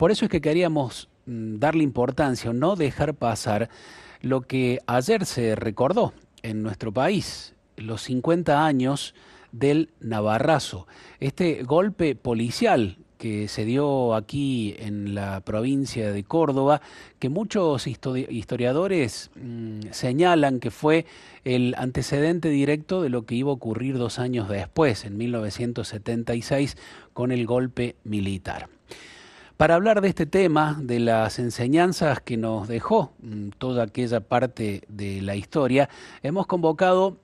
Por eso es que queríamos darle importancia o no dejar pasar lo que ayer se recordó en nuestro país, los 50 años del Navarrazo, este golpe policial que se dio aquí en la provincia de Córdoba, que muchos historiadores señalan que fue el antecedente directo de lo que iba a ocurrir 2 años después, en 1976, con el golpe militar. Para hablar de este tema, de las enseñanzas que nos dejó toda aquella parte de la historia, hemos convocado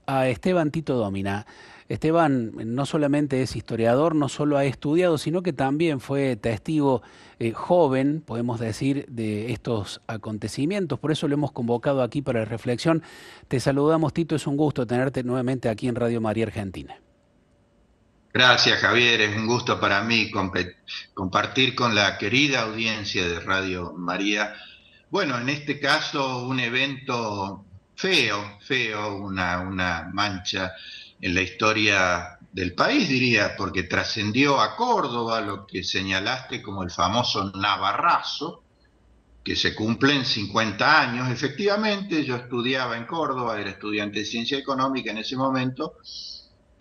a Esteban Tito Domina. Esteban no solamente es historiador, no solo ha estudiado, sino que también fue testigo joven, podemos decir, de estos acontecimientos. Por eso lo hemos convocado aquí para la reflexión. Te saludamos, Tito, es un gusto tenerte nuevamente aquí en Radio María Argentina. Gracias, Javier. Es un gusto para mí compartir con la querida audiencia de Radio María. Bueno, en este caso un evento feo, una mancha en la historia del país, diría, porque trascendió a Córdoba, lo que señalaste como el famoso Navarrazo, que se cumplen 50 años. Efectivamente, yo estudiaba en Córdoba, era estudiante de Ciencia Económica en ese momento,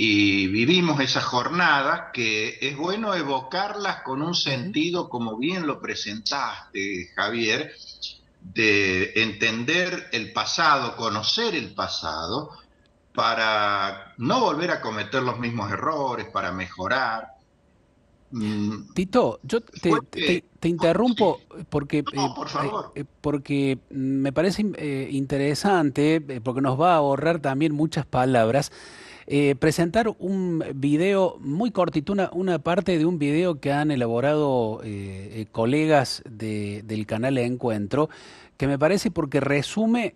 y vivimos esa jornada que es bueno evocarlas con un sentido, como bien lo presentaste, Javier, de entender el pasado, conocer el pasado, para no volver a cometer los mismos errores, para mejorar. Tito, yo te interrumpo porque, No, por favor. porque me parece interesante, porque nos va a ahorrar también muchas palabras, presentar un video muy cortito, una parte de un video que han elaborado colegas del canal Encuentro, que me parece porque resume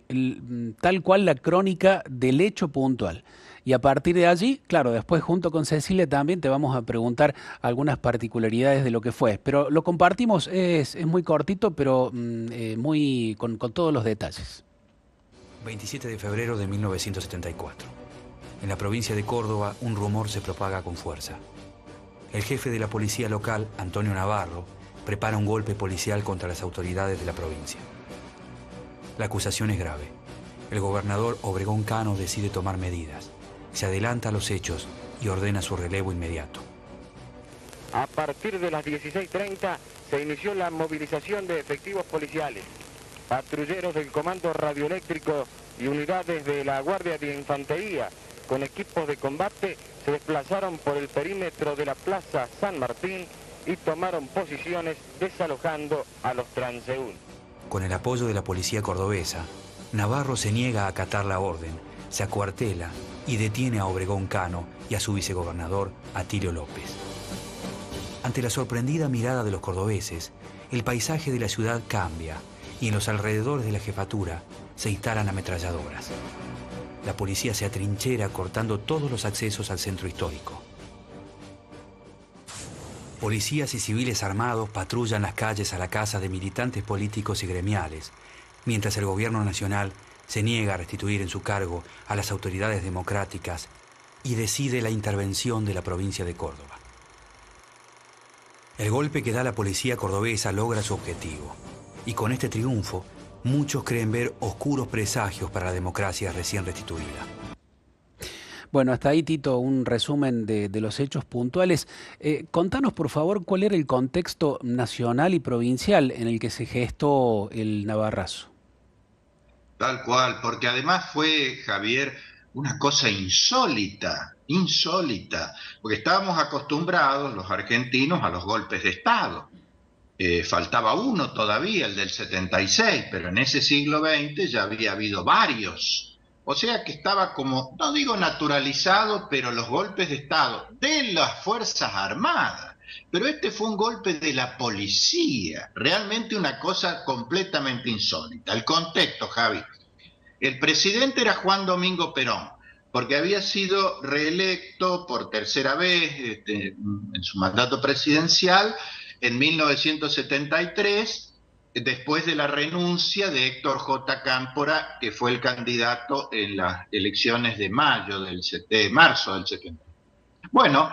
tal cual la crónica del hecho puntual. Y a partir de allí, claro, después junto con Cecilia también te vamos a preguntar algunas particularidades de lo que fue. Pero lo compartimos, es muy cortito, pero muy con todos los detalles. 27 de febrero de 1974. En la provincia de Córdoba, un rumor se propaga con fuerza. El jefe de la policía local, Antonio Navarro, prepara un golpe policial contra las autoridades de la provincia. La acusación es grave. El gobernador Obregón Cano decide tomar medidas. Se adelanta a los hechos y ordena su relevo inmediato. A partir de las 16:30 se inició la movilización de efectivos policiales. Patrulleros del Comando Radioeléctrico y unidades de la Guardia de Infantería con equipos de combate se desplazaron por el perímetro de la Plaza San Martín y tomaron posiciones desalojando a los transeúntes. Con el apoyo de la policía cordobesa, Navarro se niega a acatar la orden, se acuartela y detiene a Obregón Cano y a su vicegobernador, Atilio López. Ante la sorprendida mirada de los cordobeses, el paisaje de la ciudad cambia y en los alrededores de la jefatura se instalan ametralladoras. La policía se atrinchera cortando todos los accesos al centro histórico. Policías y civiles armados patrullan las calles a la casa de militantes políticos y gremiales, mientras el gobierno nacional se niega a restituir en su cargo a las autoridades democráticas y decide la intervención de la provincia de Córdoba. El golpe que da la policía cordobesa logra su objetivo, y con este triunfo, muchos creen ver oscuros presagios para la democracia recién restituida. Bueno, hasta ahí, Tito, un resumen de los hechos puntuales. Contanos, por favor, cuál era el contexto nacional y provincial en el que se gestó el Navarrazo. Tal cual, porque además fue, Javier, una cosa insólita, porque estábamos acostumbrados los argentinos a los golpes de Estado. Faltaba uno todavía, el del 76, pero en ese siglo XX ya había habido varios. O sea que estaba como, no digo naturalizado, pero los golpes de Estado de las Fuerzas Armadas. Pero este fue un golpe de la policía, realmente una cosa completamente insólita. El contexto, Javi. El presidente era Juan Domingo Perón, porque había sido reelecto por tercera vez en su mandato presidencial en 1973, después de la renuncia de Héctor J. Cámpora, que fue el candidato en las elecciones de marzo del 70. Bueno,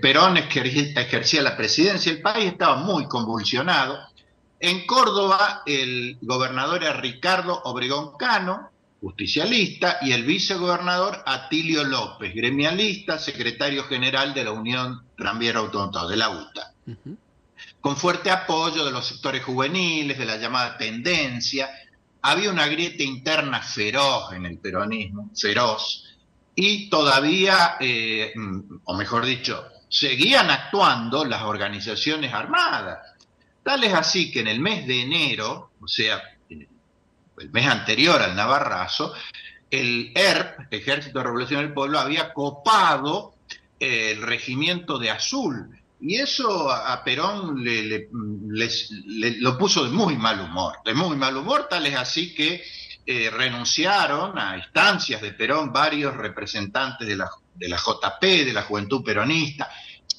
Perón ejercía la presidencia, el país estaba muy convulsionado. En Córdoba el gobernador era Ricardo Obregón Cano, justicialista, y el vicegobernador Atilio López, gremialista, secretario general de la Unión Tranviera Autónoma, de la UTA. Con fuerte apoyo de los sectores juveniles, de la llamada tendencia. Había una grieta interna feroz en el peronismo, feroz, y todavía, o mejor dicho, seguían actuando las organizaciones armadas. Tal es así que en el mes de enero, o sea, el mes anterior al Navarrazo, el ERP, Ejército de Revolución del Pueblo, había copado el regimiento de Azul, y eso a Perón lo puso de muy mal humor, tal es así que renunciaron a instancias de Perón varios representantes de la JP, de la Juventud Peronista.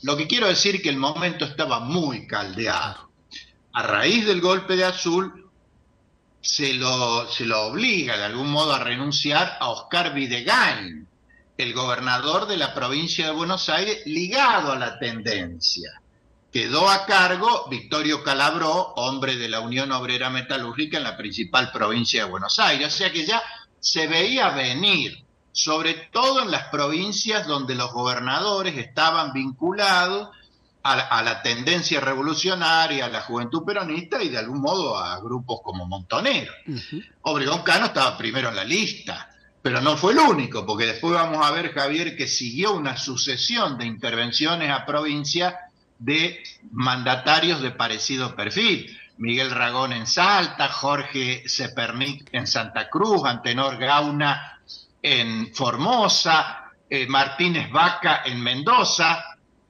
Lo que quiero decir es que el momento estaba muy caldeado. A raíz del golpe de Azul, se lo obliga de algún modo a renunciar a Oscar Videgain, el gobernador de la provincia de Buenos Aires, ligado a la tendencia. Quedó a cargo Victorio Calabró, hombre de la Unión Obrera Metalúrgica en la principal provincia de Buenos Aires. O sea que ya se veía venir, sobre todo en las provincias donde los gobernadores estaban vinculados a la tendencia revolucionaria, a la juventud peronista y de algún modo a grupos como Montonero. Obregón Cano estaba primero en la lista, pero no fue el único, porque después vamos a ver, Javier, que siguió una sucesión de intervenciones a provincia de mandatarios de parecido perfil. Miguel Ragón en Salta, Jorge Zepernik en Santa Cruz, Antenor Gauna en Formosa, Martínez Vaca en Mendoza.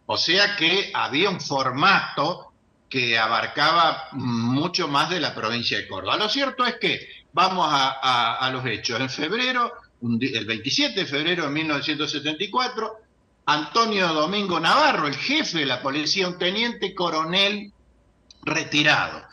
O sea que había un formato que abarcaba mucho más de la provincia de Córdoba. Lo cierto es que, vamos a los hechos, en febrero, el 27 de febrero de 1974, Antonio Domingo Navarro, el jefe de la policía, un teniente coronel retirado,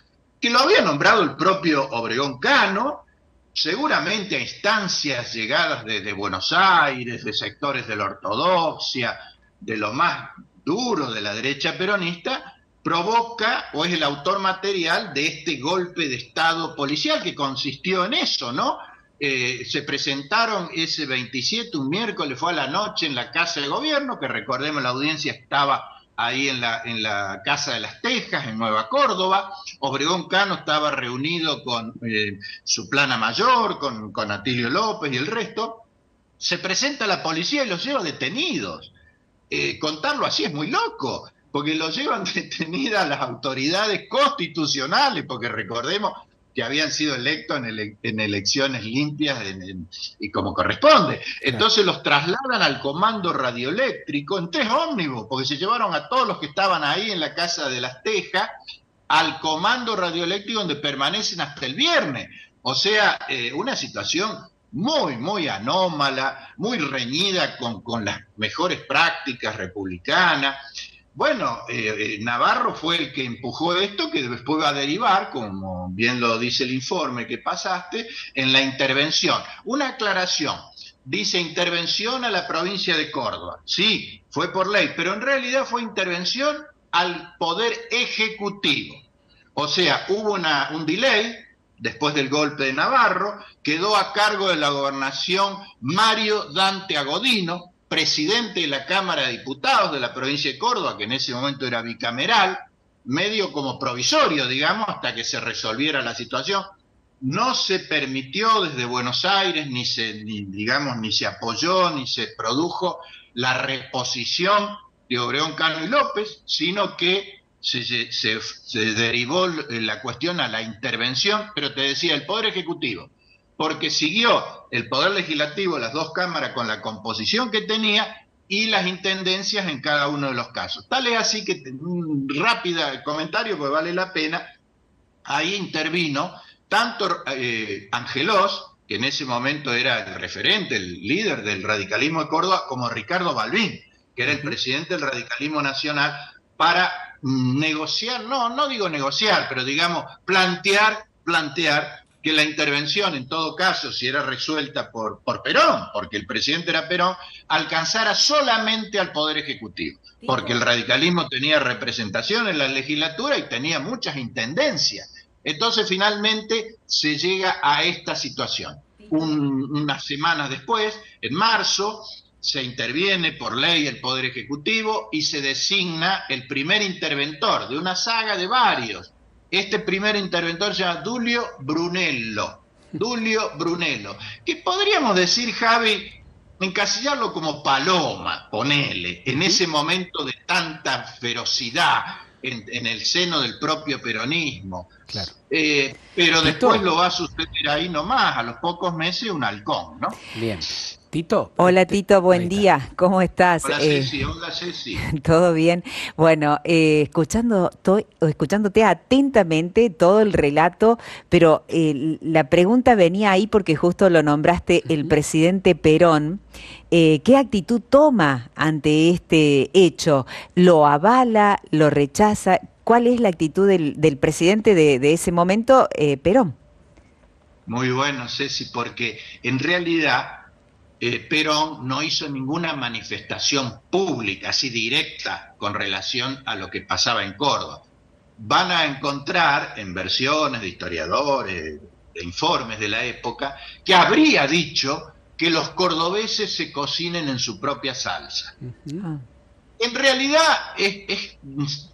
que lo había nombrado el propio Obregón Cano, seguramente a instancias llegadas de Buenos Aires, de sectores de la ortodoxia, de lo más duro de la derecha peronista, provoca o es el autor material de este golpe de Estado policial que consistió en eso, ¿no? Se presentaron ese 27, un miércoles, fue a la noche en la Casa de Gobierno, que recordemos la audiencia estaba ahí en la Casa de las Tejas, en Nueva Córdoba. Obregón Cano estaba reunido con su plana mayor, con Atilio López y el resto. Se presenta la policía y los lleva detenidos. Contarlo así es muy loco, porque lo llevan detenidas las autoridades constitucionales, porque recordemos que habían sido electos en elecciones limpias y como corresponde. Entonces los trasladan al comando radioeléctrico en 3 ómnibus, porque se llevaron a todos los que estaban ahí en la Casa de las Tejas al comando radioeléctrico, donde permanecen hasta el viernes. O sea, una situación muy, muy anómala, muy reñida con las mejores prácticas republicanas. Bueno, Navarro fue el que empujó esto, que después va a derivar, como bien lo dice el informe que pasaste, en la intervención. Una aclaración, dice intervención a la provincia de Córdoba. Sí, fue por ley, pero en realidad fue intervención al Poder Ejecutivo. O sea, hubo un delay. Después del golpe de Navarro, quedó a cargo de la gobernación Mario Dante Agodino, presidente de la Cámara de Diputados de la provincia de Córdoba, que en ese momento era bicameral, medio como provisorio, digamos, hasta que se resolviera la situación. No se permitió desde Buenos Aires, ni se apoyó, ni se produjo la reposición de Obregón Cano y López, sino que se derivó la cuestión a la intervención, pero te decía, el Poder Ejecutivo, porque siguió el Poder Legislativo, las 2 cámaras con la composición que tenía, y las intendencias en cada uno de los casos. Tal es así que, un rápido comentario, porque vale la pena, ahí intervino tanto Angelós, que en ese momento era el referente, el líder del radicalismo de Córdoba, como Ricardo Balbín, que era el presidente del radicalismo nacional, para negociar, no digo negociar, pero digamos plantear que la intervención, en todo caso, si era resuelta por Perón, porque el presidente era Perón, alcanzara solamente al Poder Ejecutivo, porque el radicalismo tenía representación en la legislatura y tenía muchas intendencias. Entonces, finalmente, se llega a esta situación. Unas semanas después, en marzo, se interviene por ley el Poder Ejecutivo y se designa el primer interventor de una saga de varios. Este primer interventor se llama Dulio Brunello, que podríamos decir, Javi, encasillarlo como Paloma, ponele, en ese momento de tanta ferocidad en el seno del propio peronismo. Claro. Pero después lo va a suceder ahí nomás, a los pocos meses, un halcón, ¿no? Bien. Tito. Hola Tito, buen día, ¿cómo estás? Hola Ceci. Todo bien. Bueno, escuchándote atentamente todo el relato, pero la pregunta venía ahí porque justo lo nombraste, el presidente Perón. ¿Qué actitud toma ante este hecho? ¿Lo avala? ¿Lo rechaza? ¿Cuál es la actitud del presidente de ese momento, Perón? Muy bueno, Ceci, porque en realidad Perón no hizo ninguna manifestación pública, así directa, con relación a lo que pasaba en Córdoba. Van a encontrar en versiones de historiadores, de informes de la época, que habría dicho que los cordobeses se cocinen en su propia salsa. En realidad es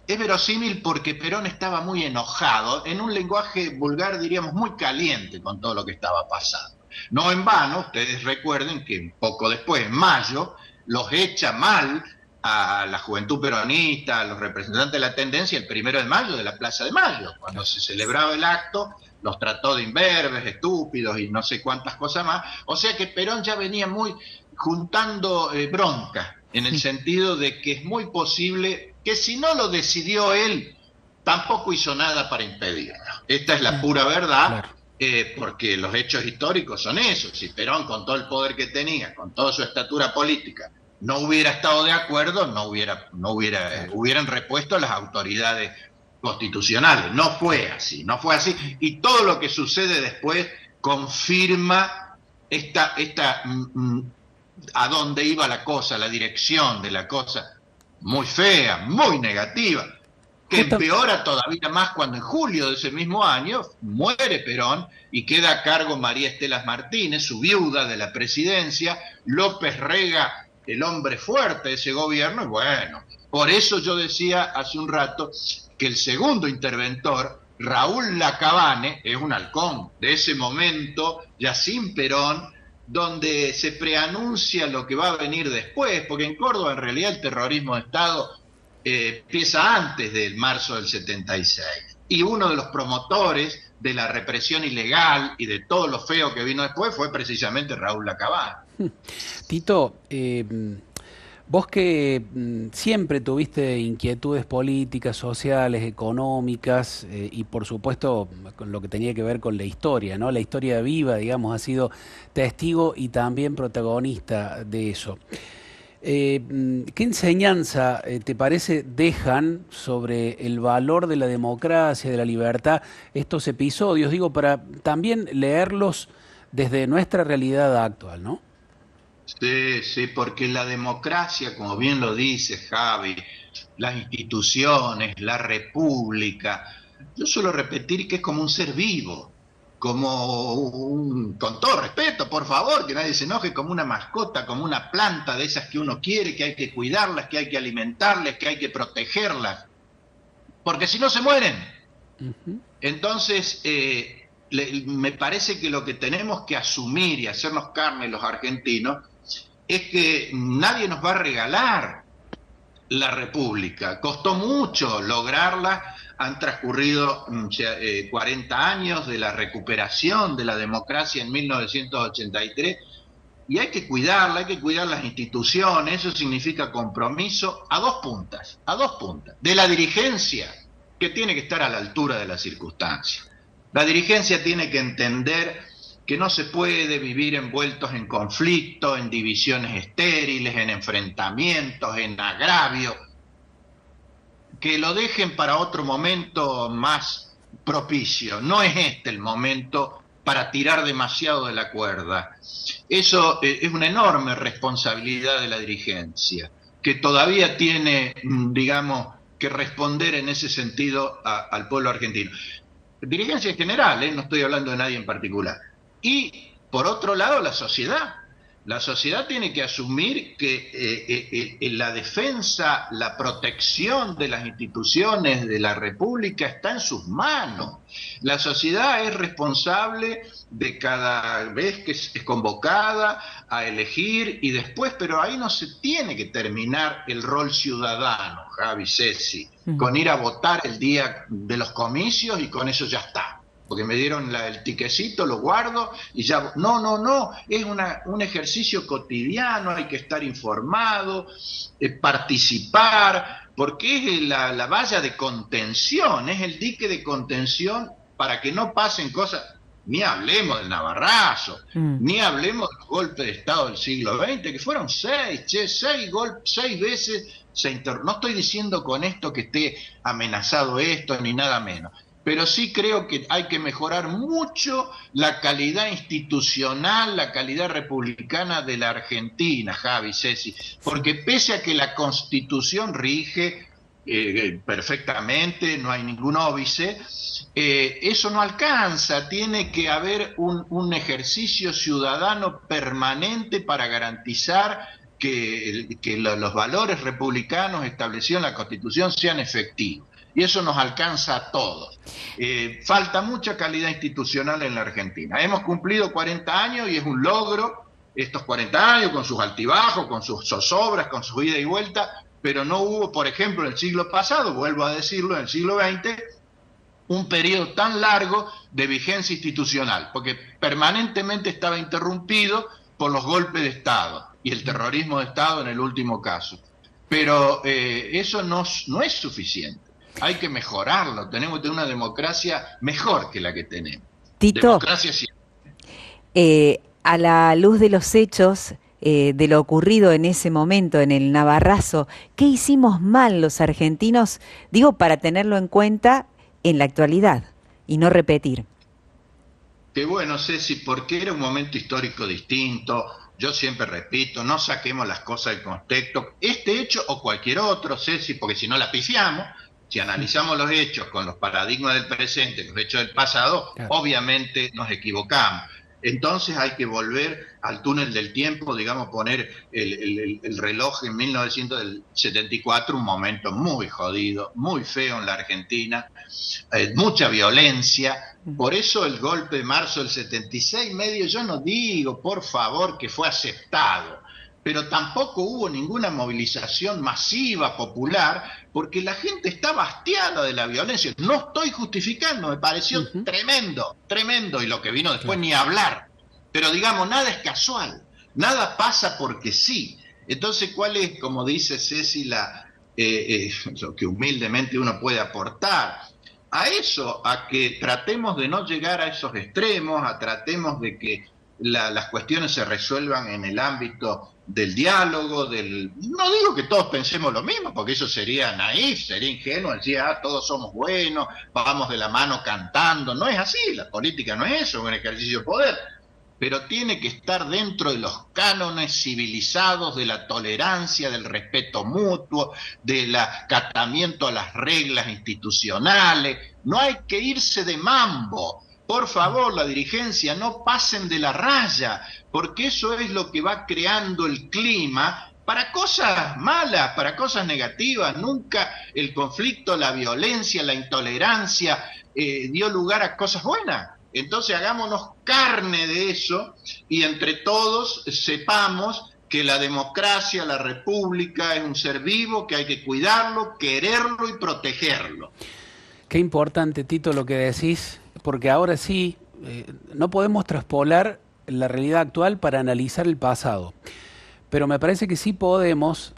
verosímil porque Perón estaba muy enojado, en un lenguaje vulgar diríamos muy caliente con todo lo que estaba pasando. No en vano, ustedes recuerden que poco después, en mayo, los echa mal a la juventud peronista, a los representantes de la tendencia, el 1 de mayo de la Plaza de Mayo, cuando se celebraba el acto, los trató de imberbes, estúpidos y no sé cuántas cosas más. O sea que Perón ya venía muy juntando bronca, en el sentido de que es muy posible que si no lo decidió él, tampoco hizo nada para impedirlo. Esta es la pura verdad. Claro. Porque los hechos históricos son esos. Si Perón, con todo el poder que tenía, con toda su estatura política, no hubiera estado de acuerdo, hubieran repuesto a las autoridades constitucionales. No fue así. Y todo lo que sucede después confirma a dónde iba la cosa, la dirección de la cosa, muy fea, muy negativa, que empeora todavía más cuando en julio de ese mismo año muere Perón y queda a cargo María Estela Martínez, su viuda de la presidencia. López Rega, el hombre fuerte de ese gobierno, y bueno, por eso yo decía hace un rato que el segundo interventor, Raúl Lacabane, es un halcón de ese momento, ya sin Perón, donde se preanuncia lo que va a venir después, porque en Córdoba en realidad el terrorismo de Estado empieza antes del marzo del 76, y uno de los promotores de la represión ilegal y de todo lo feo que vino después fue precisamente Raúl Lacabane. Tito, vos que siempre tuviste inquietudes políticas, sociales, económicas y por supuesto con lo que tenía que ver con la historia, ¿no? La historia viva, digamos, has sido testigo y también protagonista de eso. ¿Qué enseñanza te parece dejan sobre el valor de la democracia, de la libertad, estos episodios? Digo, para también leerlos desde nuestra realidad actual, ¿no? Sí, porque la democracia, como bien lo dice Javi, las instituciones, la república, yo suelo repetir que es como un ser vivo, con todo respeto, por favor, que nadie se enoje, como una mascota, como una planta de esas que uno quiere, que hay que cuidarlas, que hay que alimentarlas, que hay que protegerlas, porque si no se mueren. Entonces, me parece que lo que tenemos que asumir y hacernos carne los argentinos es que nadie nos va a regalar la república. Costó mucho lograrla. Han transcurrido 40 años de la recuperación de la democracia en 1983 y hay que cuidarla, hay que cuidar las instituciones. Eso significa compromiso a dos puntas, de la dirigencia, que tiene que estar a la altura de las circunstancias. La dirigencia tiene que entender que no se puede vivir envueltos en conflictos, en divisiones estériles, en enfrentamientos, en agravio. Que lo dejen para otro momento más propicio. No es este el momento para tirar demasiado de la cuerda. Eso es una enorme responsabilidad de la dirigencia, que todavía tiene, digamos, que responder en ese sentido al pueblo argentino. Dirigencia en general, no estoy hablando de nadie en particular. Y, por otro lado, la sociedad. La sociedad tiene que asumir que la defensa, la protección de las instituciones de la República está en sus manos. La sociedad es responsable de cada vez que es convocada a elegir y después, pero ahí no se tiene que terminar el rol ciudadano, Javi, Ceci, con ir a votar el día de los comicios y con eso ya está. Porque me dieron el tiquecito, lo guardo y ya... No, es un ejercicio cotidiano, hay que estar informado, participar, porque es la valla de contención, es el dique de contención para que no pasen cosas. Ni hablemos del Navarrazo, ni hablemos del golpe de Estado del siglo XX, que fueron 6 veces no estoy diciendo con esto que esté amenazado esto, ni nada menos. Pero sí creo que hay que mejorar mucho la calidad institucional, la calidad republicana de la Argentina, Javi, Ceci, porque pese a que la Constitución rige perfectamente, no hay ningún óbice, eso no alcanza, tiene que haber un ejercicio ciudadano permanente para garantizar que los valores republicanos establecidos en la Constitución sean efectivos. Y eso nos alcanza a todos. Falta mucha calidad institucional en la Argentina. Hemos cumplido 40 años y es un logro estos 40 años, con sus altibajos, con sus zozobras, con su ida y vuelta, pero no hubo, por ejemplo, en el siglo pasado, vuelvo a decirlo, en el siglo XX, un periodo tan largo de vigencia institucional, porque permanentemente estaba interrumpido por los golpes de Estado y el terrorismo de Estado en el último caso. Pero eso no es suficiente. Hay que mejorarlo, tenemos que tener una democracia mejor que la que tenemos. Tito, democracia a la luz de los hechos, de lo ocurrido en ese momento, en el Navarrazo, ¿qué hicimos mal los argentinos? Digo, para tenerlo en cuenta en la actualidad y no repetir. Qué bueno, Ceci, porque era un momento histórico distinto. Yo siempre repito, no saquemos las cosas del contexto. Este hecho o cualquier otro, Ceci, porque si no la pifiamos. Si analizamos los hechos con los paradigmas del presente, los hechos del pasado, claro, obviamente nos equivocamos. Entonces hay que volver al túnel del tiempo, digamos, poner el reloj en 1974, un momento muy jodido, muy feo en la Argentina, mucha violencia. Por eso el golpe de marzo del 76, medio, yo no digo, por favor, que fue aceptado, pero tampoco hubo ninguna movilización masiva, popular, porque la gente estaba hastiada de la violencia. No estoy justificando, me pareció tremendo, y lo que vino después ni hablar. Pero digamos, nada es casual, nada pasa porque sí. Entonces, ¿cuál es, como dice Ceci, lo que humildemente uno puede aportar? A eso, a que tratemos de no llegar a esos extremos, tratemos de que las cuestiones se resuelvan en el ámbito del diálogo, no digo que todos pensemos lo mismo, porque eso sería naif, sería ingenuo, decir, todos somos buenos, vamos de la mano cantando. No es así, la política no es eso, es un ejercicio de poder, pero tiene que estar dentro de los cánones civilizados de la tolerancia, del respeto mutuo, del acatamiento a las reglas institucionales. No hay que irse de mambo. Por favor, la dirigencia, no pasen de la raya, porque eso es lo que va creando el clima para cosas malas, para cosas negativas. Nunca el conflicto, la violencia, la intolerancia dio lugar a cosas buenas. Entonces hagámonos carne de eso y entre todos sepamos que la democracia, la república es un ser vivo, que hay que cuidarlo, quererlo y protegerlo. Qué importante, Tito, lo que decís, porque ahora sí no podemos traspolar la realidad actual para analizar el pasado, pero me parece que sí podemos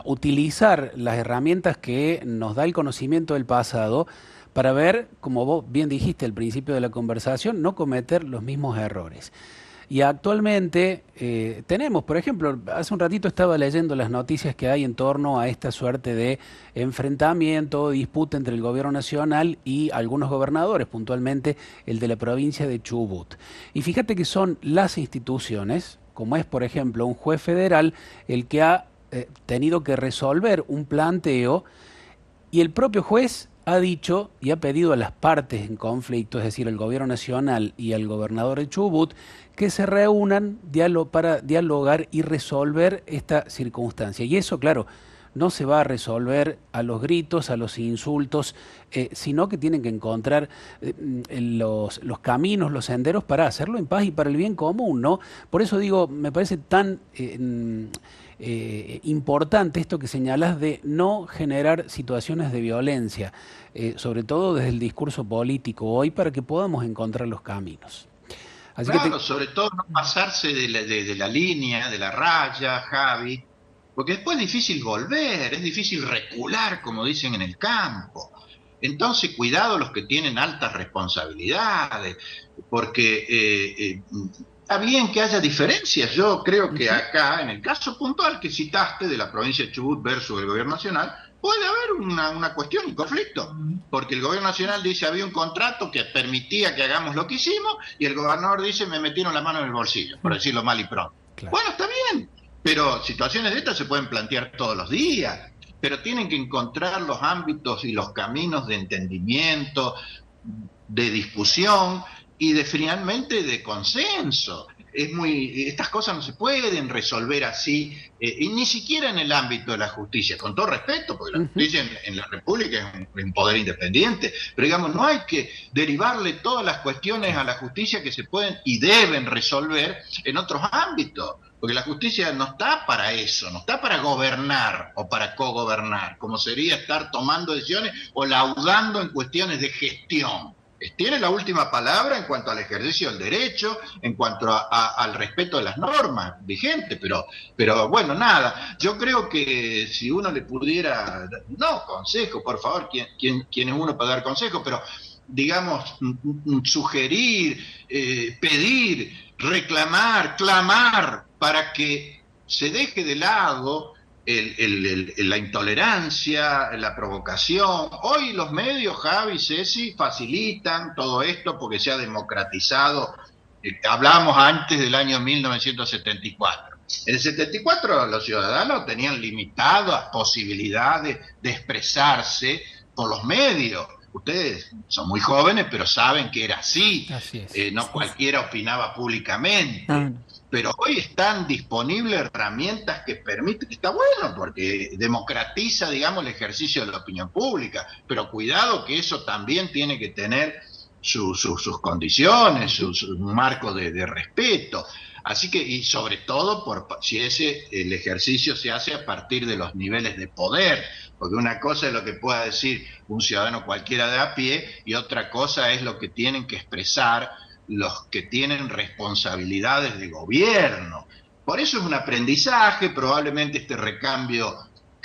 utilizar las herramientas que nos da el conocimiento del pasado para ver, como vos bien dijiste al principio de la conversación, no cometer los mismos errores. Y actualmente tenemos, por ejemplo, hace un ratito estaba leyendo las noticias que hay en torno a esta suerte de enfrentamiento, disputa entre el gobierno nacional y algunos gobernadores, puntualmente el de la provincia de Chubut. Y fíjate que son las instituciones, como es por ejemplo un juez federal, el que ha tenido que resolver un planteo y el propio juez ha dicho y ha pedido a las partes en conflicto, es decir, al gobierno nacional y al gobernador de Chubut, que se reúnan para dialogar y resolver esta circunstancia. Y eso, claro, no se va a resolver a los gritos, a los insultos, sino que tienen que encontrar los caminos, los senderos para hacerlo en paz y para el bien común, ¿no? Por eso digo, me parece tan importante esto que señalas de no generar situaciones de violencia, sobre todo desde el discurso político hoy, para que podamos encontrar los caminos. Así claro, sobre todo no pasarse de la línea, de la raya, Javi, porque después es difícil volver, es difícil recular, como dicen en el campo. Entonces, cuidado los que tienen altas responsabilidades, porque está bien que haya diferencias. Yo creo que acá, en el caso puntual que citaste de la provincia de Chubut versus el gobierno nacional, puede haber una cuestión, un conflicto, porque el gobierno nacional dice había un contrato que permitía que hagamos lo que hicimos y el gobernador dice me metieron la mano en el bolsillo, por decirlo mal y pronto. Claro. Bueno, está bien, pero situaciones de estas se pueden plantear todos los días, pero tienen que encontrar los ámbitos y los caminos de entendimiento, de discusión y finalmente de consenso. Estas cosas no se pueden resolver así, y ni siquiera en el ámbito de la justicia, con todo respeto, porque la justicia en la República es un poder independiente, pero digamos, no hay que derivarle todas las cuestiones a la justicia que se pueden y deben resolver en otros ámbitos, porque la justicia no está para eso, no está para gobernar o para cogobernar, como sería estar tomando decisiones o laudando en cuestiones de gestión. Tiene la última palabra en cuanto al ejercicio del derecho, en cuanto al respeto de las normas vigentes, pero bueno, nada, yo creo que si uno le pudiera, no consejo, por favor, ¿quién es uno para dar consejo? Pero digamos, sugerir, pedir, reclamar, clamar, para que se deje de lado la intolerancia, la provocación. Hoy los medios, Javi, Ceci, facilitan todo esto porque se ha democratizado. Hablamos antes del año 1974. En el 74 los ciudadanos tenían limitadas posibilidades de expresarse por los medios. Ustedes son muy jóvenes, pero saben que era así. Así es. No cualquiera opinaba públicamente. Pero hoy están disponibles herramientas que permiten, está bueno porque democratiza, digamos, el ejercicio de la opinión pública, pero cuidado que eso también tiene que tener sus condiciones, su marco de respeto. Así que, y sobre todo, si el ejercicio se hace a partir de los niveles de poder, porque una cosa es lo que pueda decir un ciudadano cualquiera de a pie y otra cosa es lo que tienen que expresar los que tienen responsabilidades de gobierno. Por eso es un aprendizaje, probablemente este recambio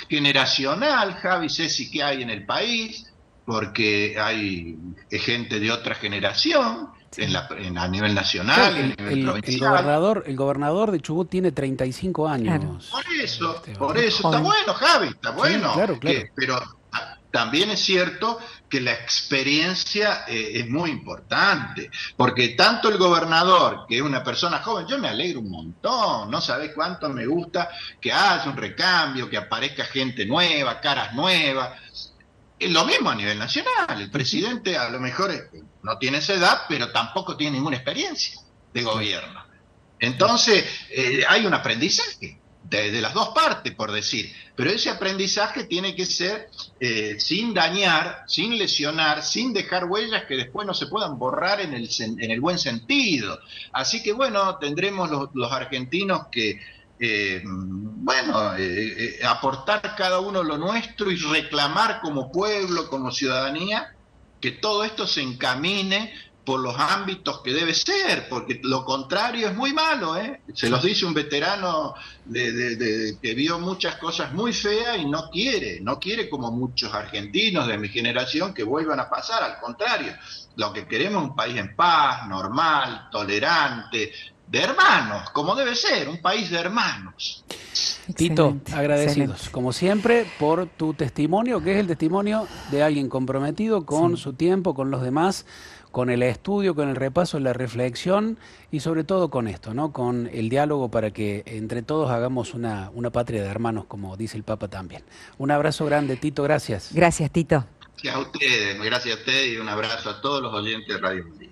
generacional, Javi, Ceci, que hay en el país, porque hay gente de otra generación, sí, a nivel nacional, a nivel provincial. El gobernador de Chubut tiene 35 años. Claro. Por eso está bueno, Javi, está bueno. Sí, claro. Pero también es cierto que la experiencia es muy importante, porque tanto el gobernador, que es una persona joven, yo me alegro un montón, no sabés cuánto me gusta que haya un recambio, que aparezca gente nueva, caras nuevas. Es lo mismo a nivel nacional, el presidente a lo mejor no tiene esa edad, pero tampoco tiene ninguna experiencia de gobierno. Entonces, hay un aprendizaje de las dos partes, por decir, pero ese aprendizaje tiene que ser sin dañar, sin lesionar, sin dejar huellas que después no se puedan borrar en el buen sentido. Así que bueno, tendremos los argentinos que aportar cada uno lo nuestro y reclamar como pueblo, como ciudadanía, que todo esto se encamine por los ámbitos que debe ser, porque lo contrario es muy malo, ¿eh? Se los dice un veterano que vio muchas cosas muy feas y no quiere como muchos argentinos de mi generación que vuelvan a pasar, al contrario, lo que queremos es un país en paz, normal, tolerante, de hermanos, como debe ser, un país de hermanos. Tito, Excelente, agradecidos, excelente. como siempre, por tu testimonio, que es el testimonio de alguien comprometido con Sí. su tiempo, con los demás, con el estudio, con el repaso, la reflexión y sobre todo con esto, ¿no? Con el diálogo para que entre todos hagamos una patria de hermanos, como dice el Papa también. Un abrazo grande, Tito, gracias. Gracias, Tito. Gracias a ustedes y un abrazo a todos los oyentes de Radio María.